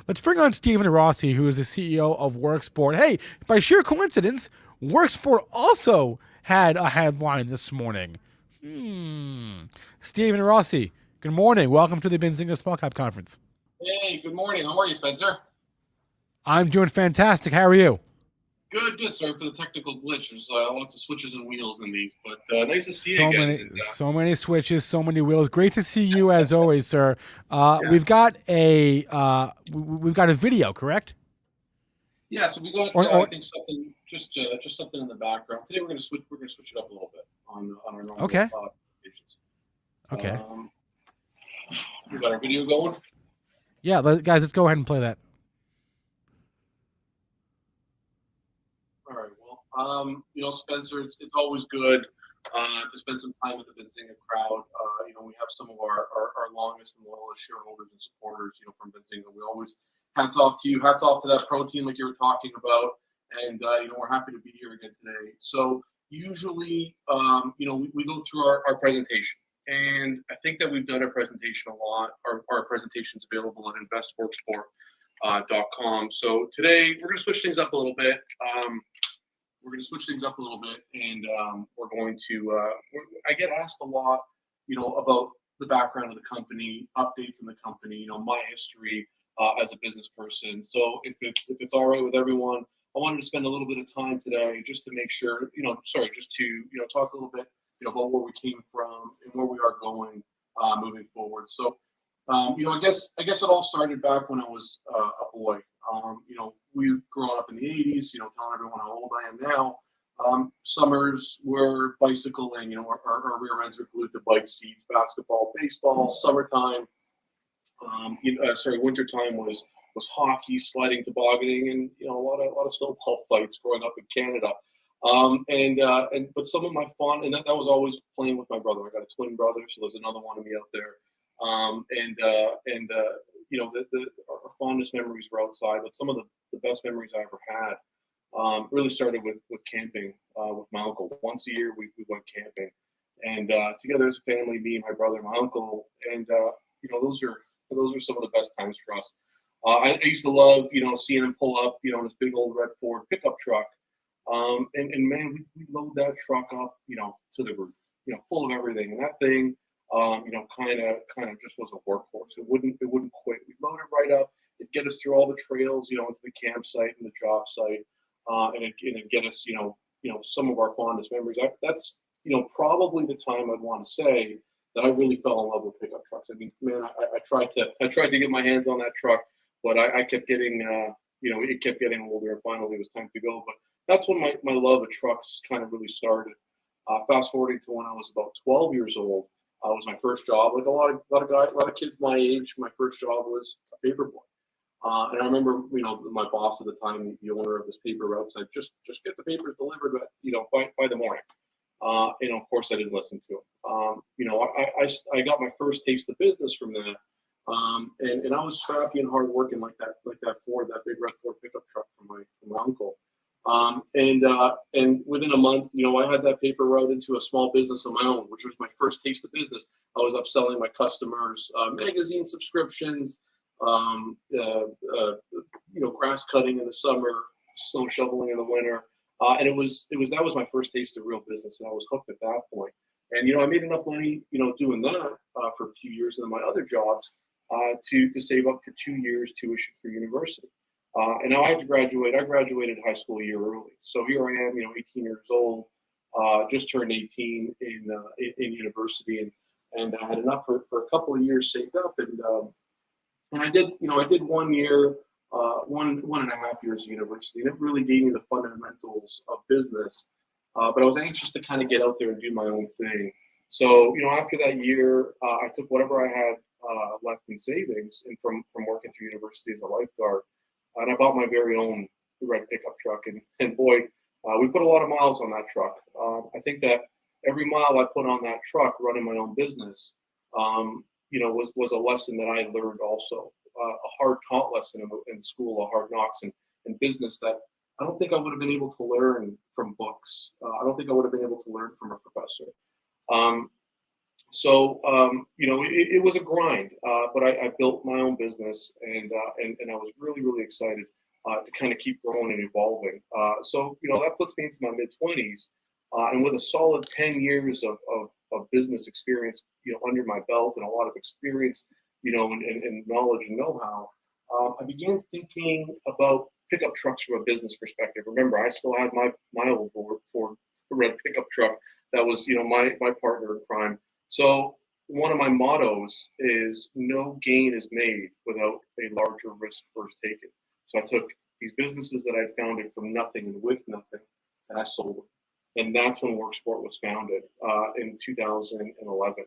Let's bring on Stephen Rossi, who is the CEO of Worksport. Hey, by sheer coincidence, Worksport also had a headline this morning. Stephen Rossi, good morning. Welcome to the Benzinga Small Cap Conference. Hey, good morning. How are you, Spencer? I'm doing fantastic. How are you? Good, good. Sorry for the technical glitch. There's lots of switches and wheels in these, but nice to see you So again. many, so many switches, so many wheels. Great to see you as always, sir. Yeah, We've got a video, correct? yeah. So we got, I Or think something, just something in the background. Today we're gonna switch. We're gonna switch it up a little bit on our normal okay, applications. okay, Um, we got our video going. yeah, guys, let's go ahead and play that. All right. Well, Spencer, it's always good to spend some time with the Benzinga crowd. We have some of our longest and loyalist shareholders and supporters, from Benzinga. We always hats off to you, hats off to that pro team like you were talking about, and we're happy to be here again today. So usually, we go through our presentation, and I think that we've done our presentation a lot. Our presentation's available at investworksport.com. So today we're going to switch things up a little bit. And we're going to. I get asked a lot, about the background of the company, updates in the company, my history as a business person. So if it's all right with everyone, I wanted to spend a little bit of time today just to make sure, just to talk a little bit, about where we came from and where we are going moving forward. So. I guess it all started back when I was a boy. We grew up in the 80s, telling everyone how old I am now. Summers were bicycling, our rear ends were glued to bike seats, basketball, baseball, summertime. Wintertime was hockey, sledding, tobogganing, and a lot of snowball fights growing up in Canada. But some of my fun, and that was always playing with my brother. I got a twin brother, so there's another one of me out there. Our fondest memories were outside, but some of the best memories I ever had really started with camping with my uncle. Once a year, we went camping, and together as a family, me and my brother and my uncle, and those are some of the best times for us. I used to love, seeing him pull up, in this big old red Ford pickup truck, and man, we load that truck up, to the roof, full of everything, and that thing. Kind of just was a workhorse. It wouldn't quit. We'd load it right up. It'd get us through all the trails, into the campsite and the job site, and it'd get us, some of our fondest memories. That's probably the time I'd want to say that I really fell in love with pickup trucks. I mean, man, I tried to get my hands on that truck, but I kept getting, it kept getting older, and finally it was time to go. But that's when my love of trucks kind of really started. Fast forwarding to when I was about 12 years old. Was my first job. Like a lot of kids my age, my first job was a paper boy. And I remember, my boss at the time, the owner of this paper route, said, just get the papers delivered, by the morning. Of course, I didn't listen to him. I got my first taste of business from that. And I was scrappy and hardworking like that Ford, that big red Ford pickup truck from my uncle. And within a month, I had that paper route into a small business of my own, which was my first taste of business. I was upselling my customers magazine subscriptions, grass cutting in the summer, snow shoveling in the winter, and that was my first taste of real business, and I was hooked at that point. And I made enough money, doing that for a few years, and then my other jobs to save up for 2 years tuition for university. And now I had to graduate. I graduated high school a year early. So here I am, 18 years old, just turned 18 in university, and I had enough for a couple of years saved up, and I did 1 year, 1.5 years of university, and it really gave me the fundamentals of business. But I was anxious to kind of get out there and do my own thing. So after that year, I took whatever I had left in savings, and from working through university as a lifeguard. And I bought my very own red pickup truck, and boy, we put a lot of miles on that truck. I think that every mile I put on that truck running my own business, was a lesson that I learned also, a hard taught lesson in school, a hard knocks in business that I don't think I would have been able to learn from books. I don't think I would have been able to learn from a professor. So it was a grind, but I built my own business, and I was really excited to kind of keep growing and evolving. So that puts me into my mid 20s, and with a solid 10 years of business experience, under my belt, and a lot of experience, and knowledge and know-how, I began thinking about pickup trucks from a business perspective. Remember, I still had my old Ford red pickup truck that was my partner in crime. So one of my mottos is no gain is made without a larger risk first taken. So I took these businesses that I founded from nothing and with nothing, and I sold them. And that's when Worksport was founded in 2011.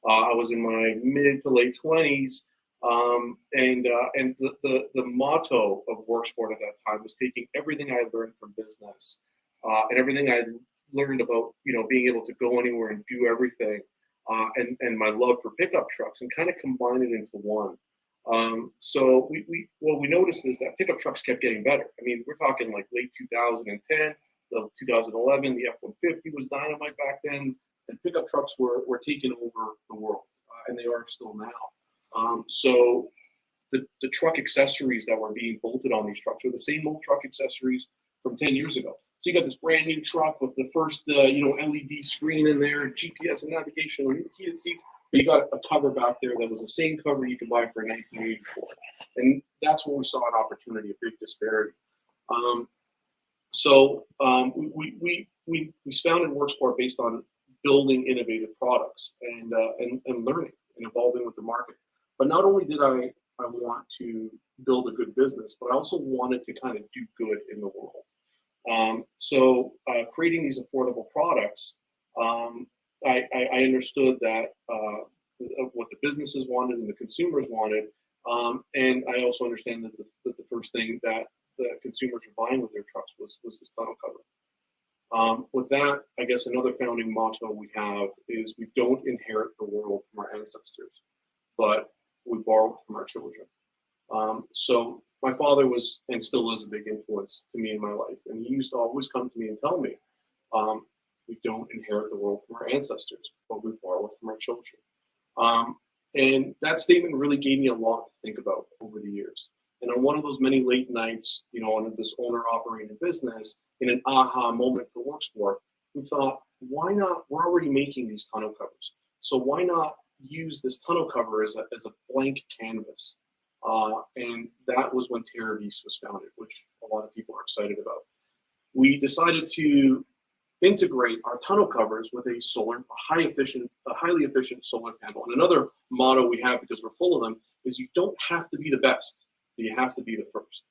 I was in my mid to late 20s, and the motto of Worksport at that time was taking everything I learned from business and everything I learned about being able to go anywhere and do everything, and my love for pickup trucks, and kind of combine it into one. So what we noticed is that pickup trucks kept getting better. I mean, we're talking like late 2010, 2011. The F-150 was dynamite back then, and pickup trucks were taking over the world, and they are still now. So the truck accessories that were being bolted on these trucks were the same old truck accessories from 10 years ago. So you got this brand new truck with the first LED screen in there, GPS and navigation, heated seats. But you got a cover back there that was the same cover you could buy for 1984, and that's when we saw an opportunity, a big disparity. So we founded Worksport based on building innovative products and learning and evolving with the market. But not only did I want to build a good business, but I also wanted to kind of do good in the world. So creating these affordable products, I understood that what the businesses wanted and the consumers wanted, and I also understand that the first thing that the consumers are buying with their trucks was this tonneau cover. With that, I guess another founding motto we have is we don't inherit the world from our ancestors, but we borrow it from our children. So my father was and still is a big influence to me in my life, and he used to always come to me and tell me, we don't inherit the world from our ancestors, but we borrow it from our children. And that statement really gave me a lot to think about over the years. And on one of those many late nights, on this owner-operated business, in an aha moment for Worksport, we thought, why not? We're already making these tonneau covers, so why not use this tonneau cover as a blank canvas? And that was when Terra Vis was founded, which a lot of people are excited about. We decided to integrate our tonneau covers with a highly efficient solar panel. And another motto we have, because we're full of them, is you don't have to be the best, but you have to be the first.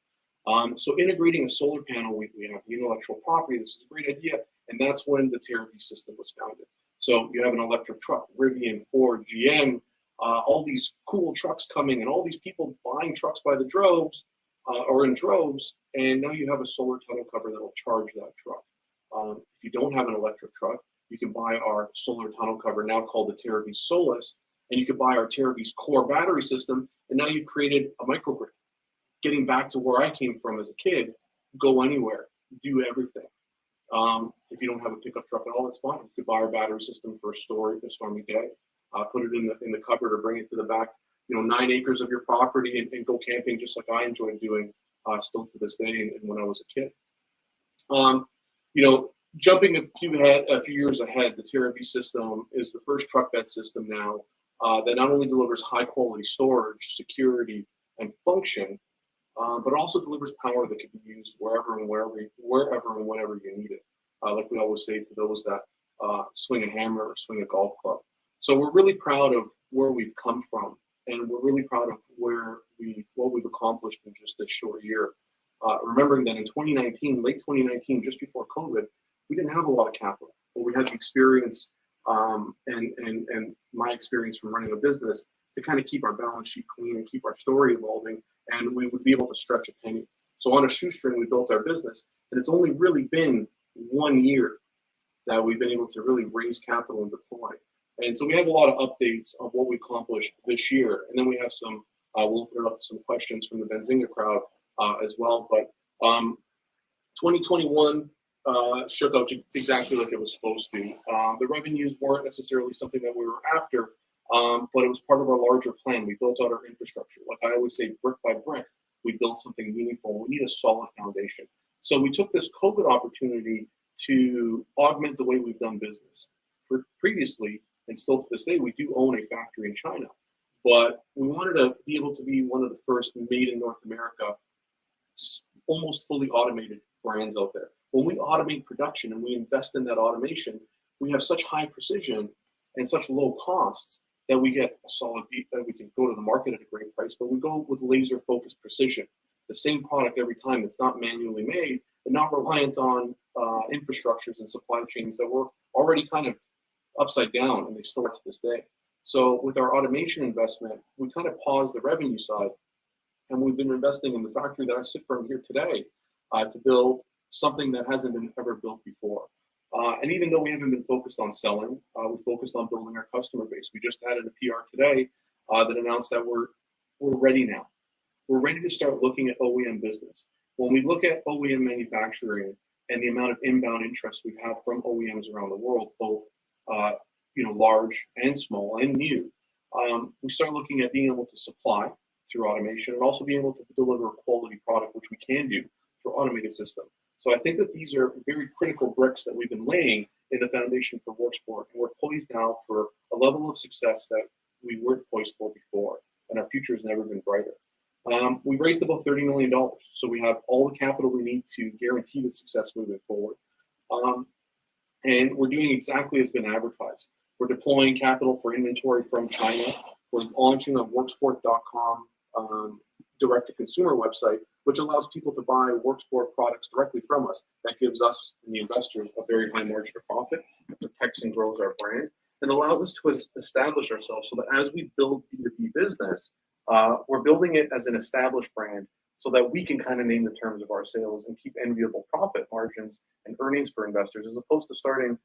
So integrating a solar panel, we have the intellectual property. This is a great idea, and that's when the Terra Vis system was founded. So you have an electric truck, Rivian, Ford, GM, all these cool trucks coming, and all these people buying trucks by the droves, or in droves, and now you have a solar tonneau cover that will charge that truck. If you don't have an electric truck, you can buy our solar tonneau cover, now called the Terra Vis Solus, and you can buy our Terra Vis core battery system, and now you've created a microgrid. Getting back to where I came from as a kid, go anywhere, do everything. If you don't have a pickup truck at all, that's fine. You could buy our battery system for a stormy day, put it in the cupboard or bring it to the back, 9 acres of your property, and go camping just like I enjoyed doing still to this day and when I was a kid. Jumping a few years ahead, the Terra Vis system is the first truck bed system now that not only delivers high quality storage, security, and function, but also delivers power that can be used wherever and whenever you need it. Like we always say to those that swing a hammer or swing a golf club. So we're really proud of where we've come from, and we're really proud of what we've accomplished in just this short year. Remembering that in 2019, late 2019, just before COVID, we didn't have a lot of capital, but we had the experience and my experience from running a business to kind of keep our balance sheet clean and keep our story evolving, and we would be able to stretch a penny. So on a shoestring, we built our business, and it's only really been 1 year that we've been able to really raise capital and deploy. And so we have a lot of updates of what we accomplished this year, and then we have some, we'll open up some questions from the Benzinga crowd as well. But 2021 shook out exactly like it was supposed to. The revenues weren't necessarily something that we were after, but it was part of our larger plan. We built out our infrastructure. Like I always say, brick by brick, we built something meaningful. We need a solid foundation. So we took this COVID opportunity to augment the way we've done business. Previously, and still to this day, we do own a factory in China, but we wanted to be able to be one of the first made in North America, almost fully automated brands out there. When we automate production and we invest in that automation, we have such high precision and such low costs that we get a solid beat that we can go to the market at a great price, but we go with laser focused precision. The same product every time. It's not manually made and not reliant on infrastructures and supply chains that were already kind of upside down, and they still are to this day. So with our automation investment, we kind of paused the revenue side, and we've been investing in the factory that I sit from here today to build something that hasn't been ever built before. And even though we haven't been focused on selling, we focused on building our customer base. We just added a PR today that announced that we're ready now. We're ready to start looking at OEM business. When we look at OEM manufacturing and the amount of inbound interest we've had from OEMs around the world, both large and small and new, we start looking at being able to supply through automation and also being able to deliver a quality product, which we can do through automated system. So I think that these are very critical bricks that we've been laying in the foundation for Worksport, and we're poised now for a level of success that we weren't poised for before, and our future has never been brighter. We've raised about $30 million, so we have all the capital we need to guarantee the success moving forward. And we're doing exactly as been advertised. We're deploying capital for inventory from China. We're launching a Worksport.com direct-to-consumer website, which allows people to buy Worksport products directly from us. That gives us and the investors a very high margin of profit, protects and grows our brand, and allows us to establish ourselves so that as we build B2B business, we're building it as an established brand so that we can kind of name the terms of our sales and keep enviable profit margins and earnings for investors, as opposed to starting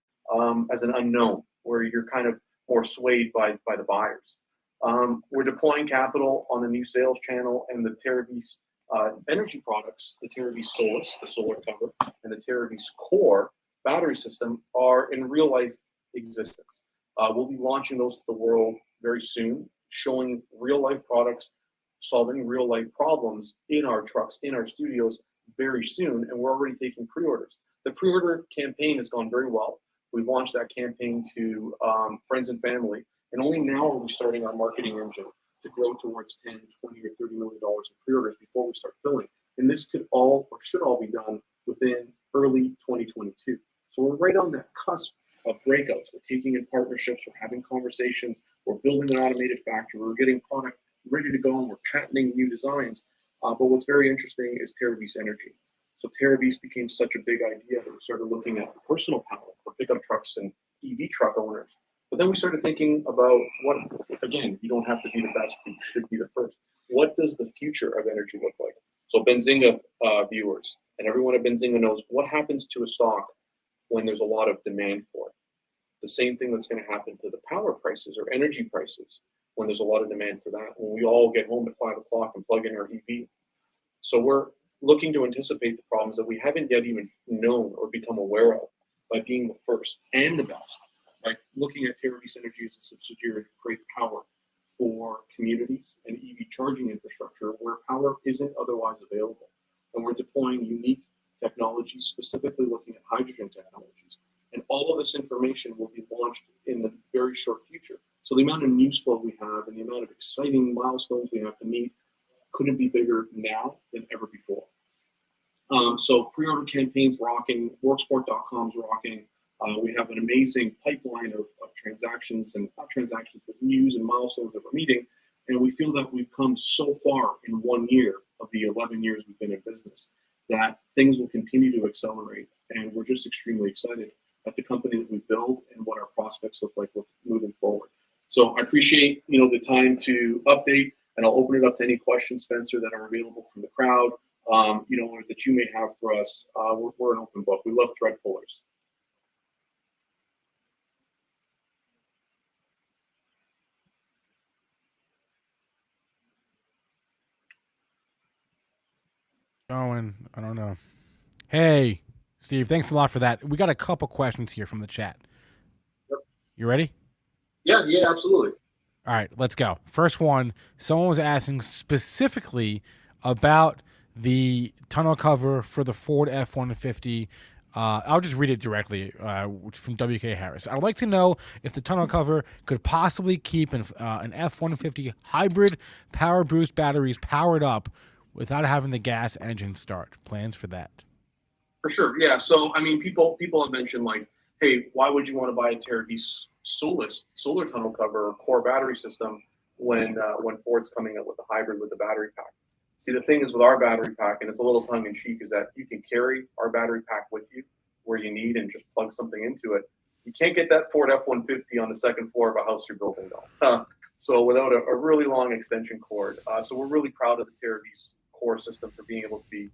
as an unknown where you're kind of more swayed by the buyers. We're deploying capital on the new sales channel, and the Terravis energy products, the Terravis Solus, the solar cover, and the Terravis Core battery system are in real life existence. We'll be launching those to the world very soon, showing real life products, solving real life problems in our trucks, in our studios very soon, and we're already taking pre-orders. The pre-order campaign has gone very well. We've launched that campaign to friends and family, and only now are we starting our marketing engine to grow towards 10, 20, or $30 million in pre-orders before we start filling. And this could all, or should all, be done within early 2022. So we're right on that cusp of breakouts. We're taking in partnerships, we're having conversations, we're building an automated factory, we're getting product ready to go, and we're patenting new designs. But what's very interesting is Terravis Energy. So Terravis became such a big idea that we started looking at personal power for pickup trucks and EV truck owners. But then we started thinking about what, again, you don't have to be the best, but you should be the first. What does the future of energy look like? So Benzinga viewers and everyone at Benzinga knows what happens to a stock when there's a lot of demand for it. The same thing that's going to happen to the power prices or energy prices when there's a lot of demand for that, when we all get home at 5 o'clock and plug in our EV. So we're looking to anticipate the problems that we haven't yet even known or become aware of by being the first and the best, by looking at Terravis Energy as a subsidiary to create power for communities and EV charging infrastructure where power isn't otherwise available. And we're deploying unique technologies, specifically looking at hydrogen technologies. And all of this information will be launched in the very short future. So the amount of news flow we have and the amount of exciting milestones we have to meet couldn't be bigger now than ever before. So pre-order campaigns rocking, Worksport.com's rocking. We have an amazing pipeline of transactions, and not transactions, but news and milestones that we're meeting. And we feel that we've come so far in 1 year of the 11 years we've been in business that things will continue to accelerate. And we're just extremely excited at the company that we build and what our prospects look like moving forward. So I appreciate the time to update, and I'll open it up to any questions, Spencer, that are available from the crowd, or that you may have for us. We're an open book. We love thread pullers. Going, I don't know. Hey, Steve, thanks a lot for that. We got a couple questions here from the chat. Yep. You ready? Yeah, absolutely. All right, let's go. First one, someone was asking specifically about the tonneau cover for the Ford F-150. I'll just read it directly from WK Harris. I'd like to know if the tonneau cover could possibly keep an F-150 hybrid power boost batteries powered up without having the gas engine start. Plans for that? For sure, yeah. So, I mean, people have mentioned, like, hey, why would you want to buy a Terravis solar tonneau cover or core battery system when Ford's coming out with a hybrid with a battery pack? See, the thing is with our battery pack, and it's a little tongue-in-cheek, is that you can carry our battery pack with you where you need and just plug something into it. You can't get that Ford F-150 on the second floor of a house you're building, though. So without a really long extension cord. So we're really proud of the Terravis core system for being able to be,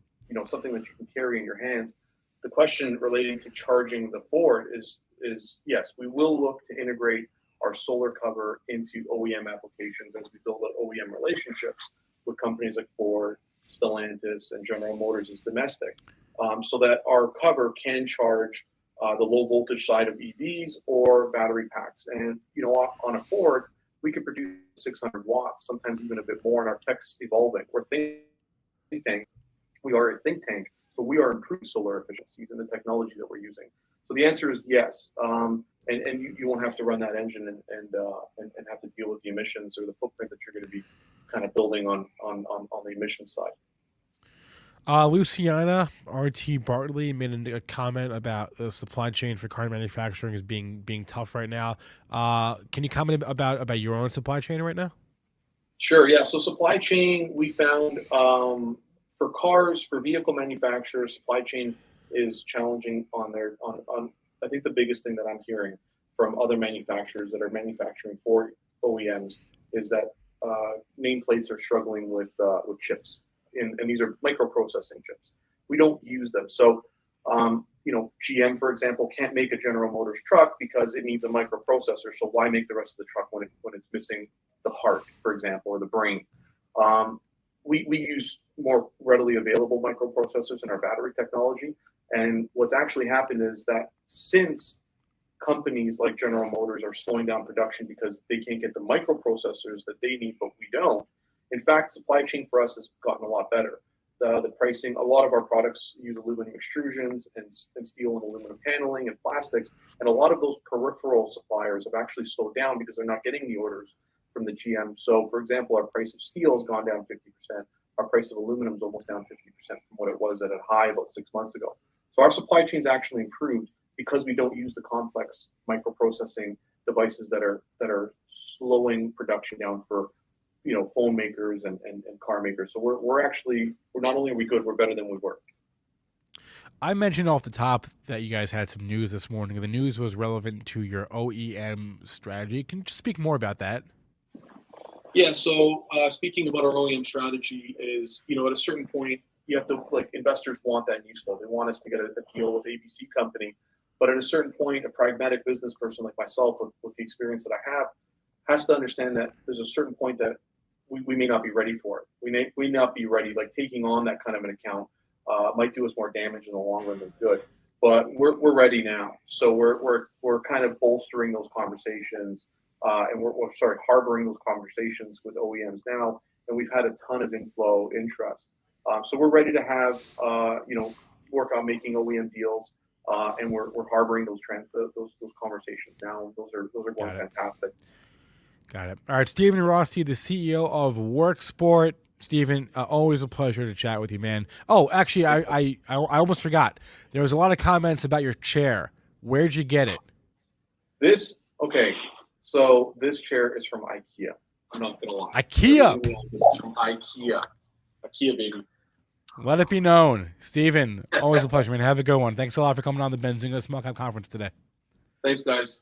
something that you can carry in your hands. The question relating to charging the Ford is yes, we will look to integrate our solar cover into OEM applications as we build up OEM relationships with companies like Ford, Stellantis, and General Motors as domestic, so that our cover can charge the low voltage side of EVs or battery packs. And on a Ford, we could produce 600 watts, sometimes even a bit more, and our tech's evolving. We're think tank. We are a think tank, so we are improving solar efficiencies in the technology that we're using. So the answer is yes, and you won't have to run that engine and have to deal with the emissions or the footprint that you're going to be kind of building on the emissions side. Luciana RT Bartley made a comment about the supply chain for car manufacturing as being tough right now. Can you comment about your own supply chain right now? Sure. Yeah. So supply chain, we found for cars, for vehicle manufacturers, supply chain is challenging on I think the biggest thing that I'm hearing from other manufacturers that are manufacturing for OEMs is that nameplates are struggling with chips, and these are microprocessing chips. We don't use them. So, GM, for example, can't make a General Motors truck because it needs a microprocessor. So why make the rest of the truck when it's missing the heart, for example, or the brain? We use more readily available microprocessors in our battery technology. And what's actually happened is that since companies like General Motors are slowing down production because they can't get the microprocessors that they need, but we don't. In fact, supply chain for us has gotten a lot better. The pricing, a lot of our products use aluminum extrusions and steel and aluminum paneling and plastics. And a lot of those peripheral suppliers have actually slowed down because they're not getting the orders from the GM. So, for example, our price of steel has gone down 50%. Our price of aluminum is almost down 50% from what it was at a high about 6 months ago. So our supply chain's actually improved because we don't use the complex microprocessing devices that are slowing production down for phone makers and car makers. So we're not only are we good, we're better than we were. I mentioned off the top that you guys had some news this morning. The news was relevant to your OEM strategy. Can you just speak more about that? Yeah, so speaking about our OEM strategy is, at a certain point, you have to, investors want that news flow. They want us to get a deal with ABC company. But at a certain point, a pragmatic business person like myself with the experience that I have has to understand that there's a certain point that we may not be ready for it. We may not be ready. Taking on that kind of an account might do us more damage in the long run than good. But we're ready now. So we're kind of bolstering those conversations, and we're harboring those conversations with OEMs now. And we've had a ton of interest. So we're ready to have work on making OEM deals, and we're harboring those conversations now. Those are going fantastic. Got it. All right, Stephen Rossi, the CEO of Worksport. Stephen, always a pleasure to chat with you, man. Oh, actually, I almost forgot. There was a lot of comments about your chair. Where'd you get it? So this chair is from IKEA. I'm not gonna lie. IKEA. This is from IKEA. IKEA, baby. Let it be known. Stephen, always a pleasure, man. Have a good one. Thanks a lot for coming on the Benzinga Small Cap Conference today. Thanks, guys.